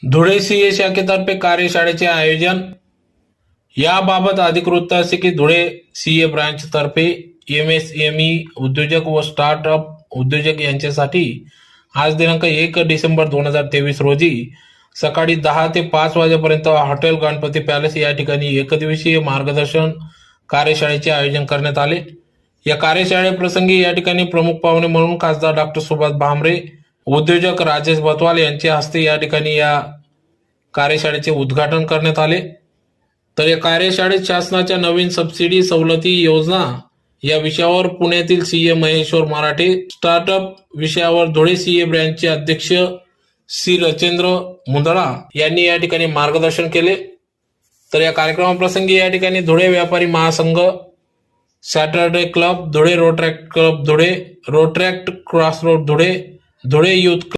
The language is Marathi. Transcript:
धुळे सीए शाखेतर्फे कार्यशाळेचे आयोजन। याबाबत अधिक वृत्त असे की धुळे सीए ब्रांच तर्फे एमएसएमई उद्योजक व स्टार्टअप उद्योजक यांच्यासाठी आज दिनांक 1 डिसेंबर 2023 रोजी सकाळी 10 ते 5 वाजेपर्यंत हॉटेल गणपती पॅलेस या ठिकाणी एकदिवसीय मार्गदर्शन कार्यशाळेचे आयोजन करण्यात आले। या कार्यशाळेप्रसंगी या ठिकाणी प्रमुख पाहुणे म्हणून खासदार डॉक्टर सुभाष भामरे, उद्योजक राजेश बतवाल यांच्या हस्ते या ठिकाणी या कार्यशाळेचे उद्घाटन करण्यात आले। तर या कार्यशाळेत शासनाच्या नवीन सबसिडी सवलती योजना या विषयावर पुण्यातील सीए महेश्वर मराठे, स्टार्टअप विषयावर धुळे सीए ब्रँचचे अध्यक्ष श्री रचेंद्र मुंदळा यांनी या ठिकाणी मार्गदर्शन केले। तर या कार्यक्रमाप्रसंगी या ठिकाणी धुळे व्यापारी महासंघ, Saturday club, Dhule Rotaract club Dhule, Rotaract crossroad Dhule, Dhule youth